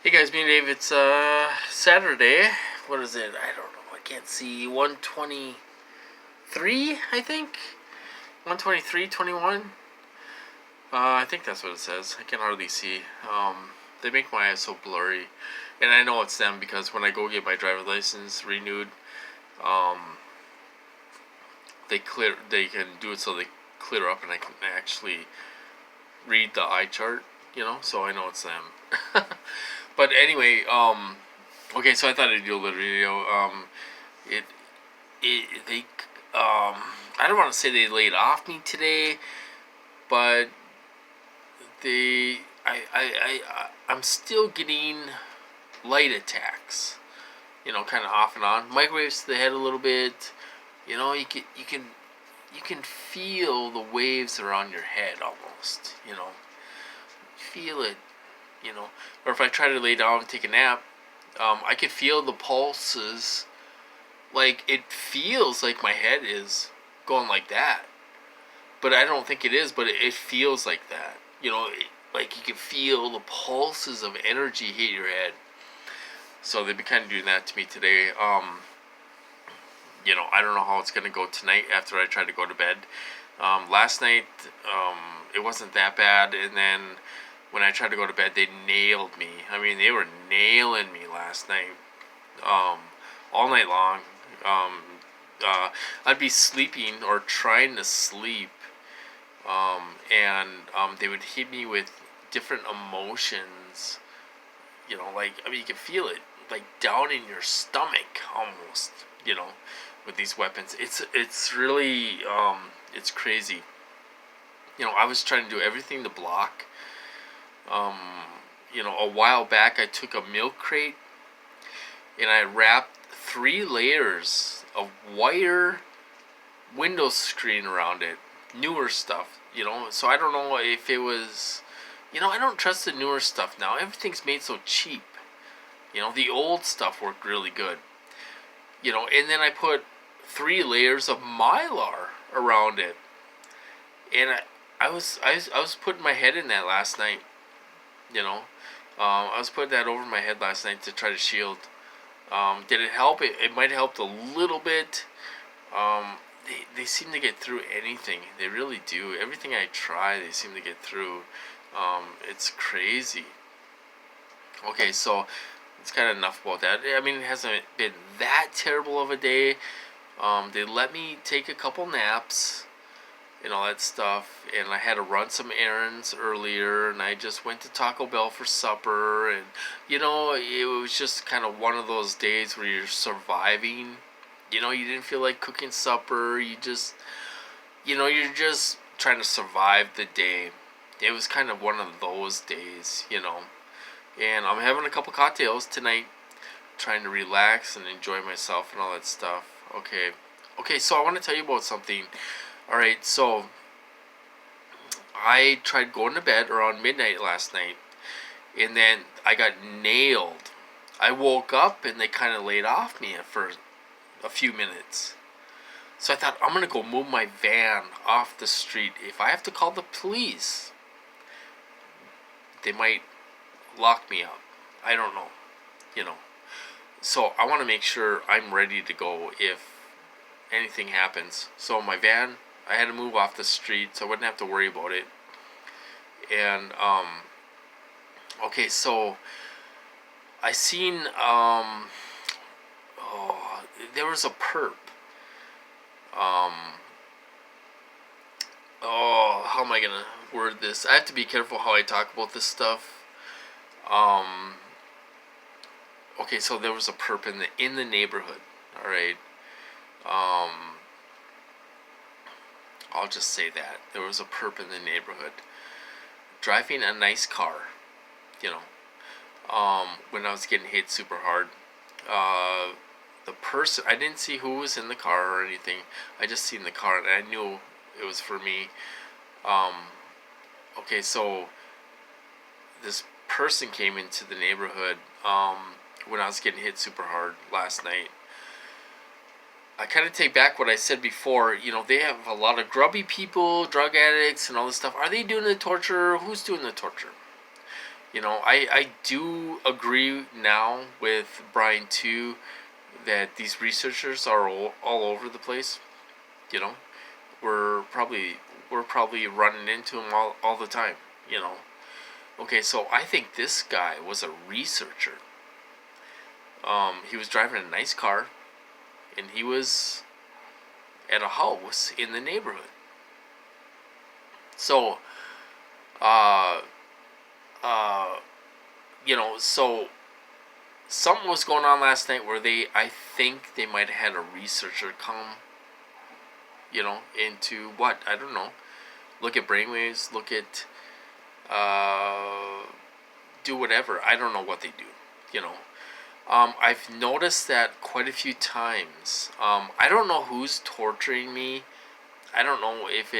Hey guys, me and Dave. It's Saturday. What is it? I don't know. I can't see. 123, I think. 123, 21. I think that's what it says. I can hardly see. They make my eyes so blurry, and I know it's them because when I go get my driver's license renewed, um, They can do it so they clear up, and I can actually read the eye chart. So I know it's them. But anyway, okay, so I thought I'd do a little video. It, they, I don't want to say they laid off me today, but I'm still getting light attacks. Kind of off and on. Microwaves to the head a little bit. You can feel the waves around your head almost. Feel it. Or if I try to lay down and take a nap, I could feel the pulses. Like, it feels like my head is going like that. But I don't think it is, but it feels like that. Like you can feel the pulses of energy hit your head. So they've been kind of doing that to me today. I don't know how it's going to go tonight after I try to go to bed. Last night, it wasn't that bad. And then when I tried to go to bed, they nailed me. I mean, they were nailing me last night. All night long. I'd be sleeping or trying to sleep, and they would hit me with different emotions. You can feel it, like down in your stomach almost. With these weapons, it's really it's crazy. I was trying to do everything to block. Um, a while back, I took a milk crate and I wrapped 3 layers of wire window screen around it. Newer stuff, So I don't know if it was, I don't trust the newer stuff now. Everything's made so cheap. The old stuff worked really good. And then I put 3 layers of Mylar around it, and I was putting my head in that last night. I was putting that over my head last night to try to shield. Did it help? It might have helped a little bit. They seem to get through anything. They really do. Everything I try, they seem to get through. It's crazy. Okay, so it's kind of enough about that. I mean, it hasn't been that terrible of a day. They let me take a couple naps and all that stuff, and I had to run some errands earlier, and I just went to Taco Bell for supper, and it was just kind of one of those days where you're surviving. You didn't feel like cooking supper. You're just trying to survive the day. It was kind of one of those days. And I'm having a couple cocktails tonight, trying to relax and enjoy myself and all that stuff. Okay, so I want to tell you about something. Alright, so I tried going to bed around midnight last night, and then I got nailed. I woke up and they kind of laid off me for a few minutes. So I thought, I'm going to go move my van off the street. If I have to call the police, they might lock me up. I don't know. You know. So I want to make sure I'm ready to go if anything happens. So my van, I had to move off the street so I wouldn't have to worry about it. And okay, so I seen there was a perp. Um, how am I gonna word this? I have to be careful how I talk about this stuff. Um, okay, so there was a perp in the neighborhood. All right. I'll just say that there was a perp in the neighborhood driving a nice car. You know, when I was getting hit super hard. The person, I didn't see who was in the car or anything. I just seen the car and I knew it was for me. Um, okay, so this person came into the neighborhood when I was getting hit super hard last night. I kind of take back what I said before. They have a lot of grubby people, drug addicts, and all this stuff. Are they doing the torture? Who's doing the torture? I do agree now with Brian too that these researchers are all over the place. You know, we're probably we're probably running into them all the time. You know. Okay, so I think this guy was a researcher. He was driving a nice car, and he was at a house in the neighborhood. So, uh, uh, so something was going on last night where I think they might have had a researcher come, into what? I don't know. Look at brainwaves, uh, do whatever. I don't know what they do, you know. I've noticed that quite a few times. I don't know who's torturing me. I don't know if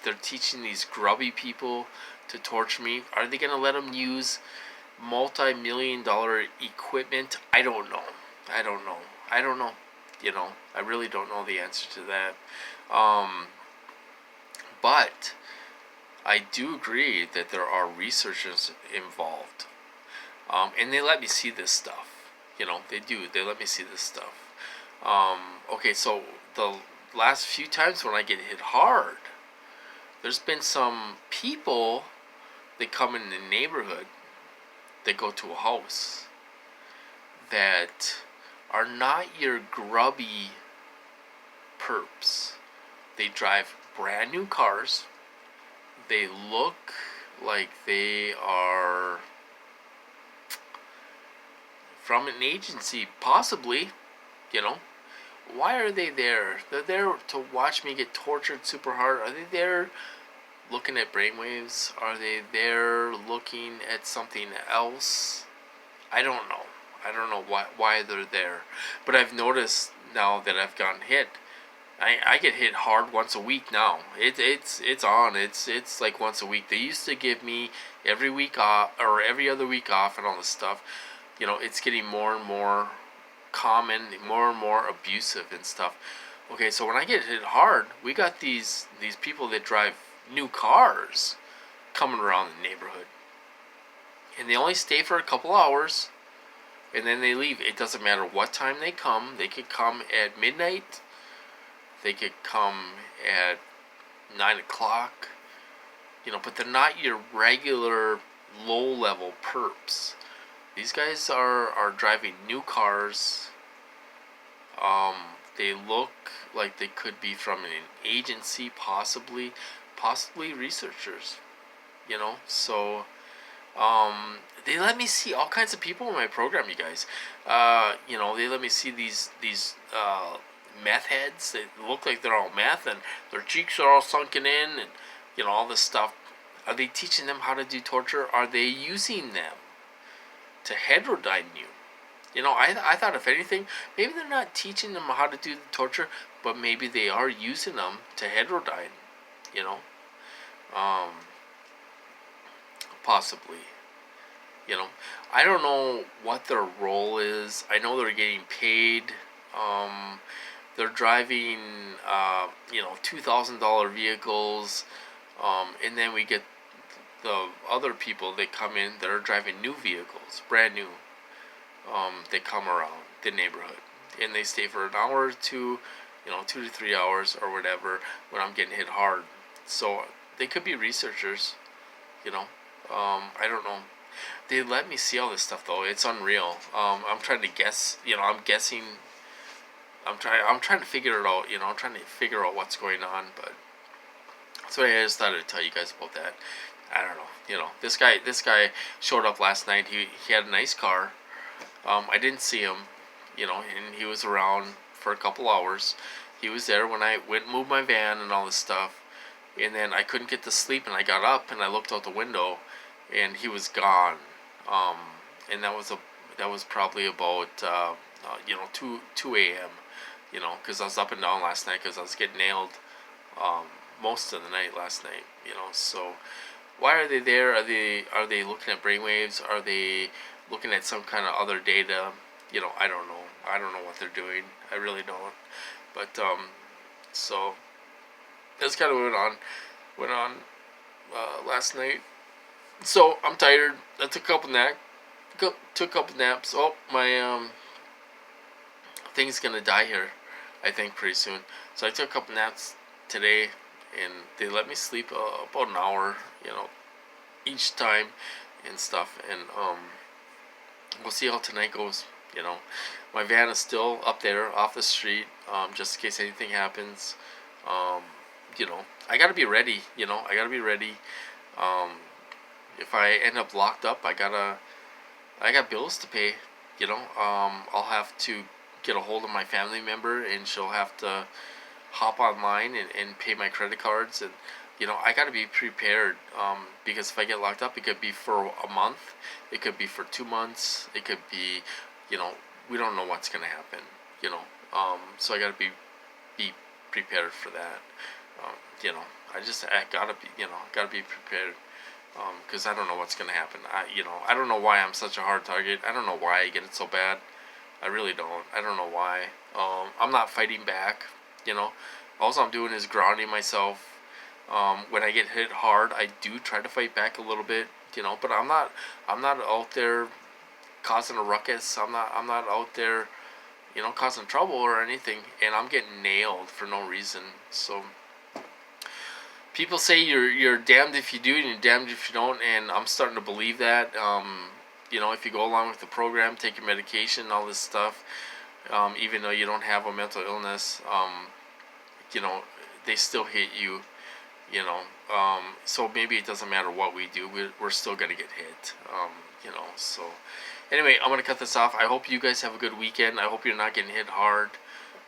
they're teaching these grubby people to torture me. Are they gonna let them use multi-million-dollar equipment? I don't know. I don't know. I don't know. I really don't know the answer to that. But I do agree that there are researchers involved, and they let me see this stuff. They do. They let me see this stuff. Okay, so the last few times when I get hit hard, there's been some people that come in the neighborhood that go to a house that are not your grubby perps. They drive brand new cars. They look like they are from an agency, possibly. you know why are they there? They're there to watch me get tortured super hard. Are they there looking at brainwaves? Are they there looking at something else? I don't know. I don't know why they're there. But I've noticed now that I've gotten hit. I get hit hard once a week now. It's on. It's like once a week. They used to give me every week off or every other week off and all this stuff. It's getting more and more common, more and more abusive and stuff. Okay, so when I get hit hard, we got these people that drive new cars coming around the neighborhood, and they only stay for a couple hours, and then they leave. It doesn't matter what time they come. They could come at midnight. They could come at 9 o'clock. But they're not your regular low-level perps. These guys are driving new cars. They look like they could be from an agency, possibly researchers. So they let me see all kinds of people in my program, you guys. They let me see these meth heads. They look like they're all meth, and their cheeks are all sunken in, and all this stuff. Are they teaching them how to do torture? Are they using them to heterodyne you? I thought if anything, maybe they're not teaching them how to do the torture, but maybe they are using them to heterodyne. You know, um, Possibly. I don't know what their role is. I know they're getting paid. They're driving, $2,000 vehicles, and then we get the other people that come in that are driving new vehicles, brand new. They come around the neighborhood and they stay for an hour or two, 2 to 3 hours or whatever when I'm getting hit hard. So they could be researchers, you know. I don't know. They let me see all this stuff though. It's unreal. I'm trying to guess. I'm guessing. I'm trying to figure it out. I'm trying to figure out what's going on. But so I just thought I'd tell you guys about that. I don't know. This guy showed up last night. He had a nice car. I didn't see him, and he was around for a couple hours. He was there when I went and moved my van and all this stuff. And then I couldn't get to sleep, and I got up and I looked out the window, and he was gone. Um, and that was probably about 2 a.m. Because I was up and down last night because I was getting nailed most of the night last night. So why are they there? Are they looking at brainwaves? Are they looking at some kind of other data? I don't know. I don't know what they're doing. I really don't. But so that's kind of what went on last night. So I'm tired. I took a couple took a couple naps. Oh, my thing's gonna die here, I think, pretty soon. So I took a couple naps today, and they let me sleep about an hour, each time, and stuff. And we'll see how tonight goes. You know, my van is still up there off the street, just in case anything happens. Um, I gotta be ready. I gotta be ready. Um, if I end up locked up, I got bills to pay. I'll have to get a hold of my family member, and she'll have to hop online and pay my credit cards. And I got to be prepared, because if I get locked up, it could be for a month, it could be for 2 months, it could be, you know we don't know what's going to happen. So I got to be prepared for that. um, I gotta be prepared, because I don't know what's gonna happen. I don't know why I'm such a hard target. I don't know why I get it so bad. I really don't. I don't know why. I'm not fighting back. You know, all I'm doing is grounding myself. When I get hit hard, I do try to fight back a little bit. But I'm not. I'm not out there causing a ruckus. I'm not out there, causing trouble or anything. And I'm getting nailed for no reason. So people say you're damned if you do and you're damned if you don't, and I'm starting to believe that. If you go along with the program, take your medication, all this stuff, even though you don't have a mental illness, you know, they still hit you. So maybe it doesn't matter what we do, we're still gonna get hit. So anyway, I'm gonna cut this off. I hope you guys have a good weekend. I hope you're not getting hit hard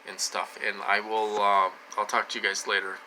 and stuff, and I'll talk to you guys later.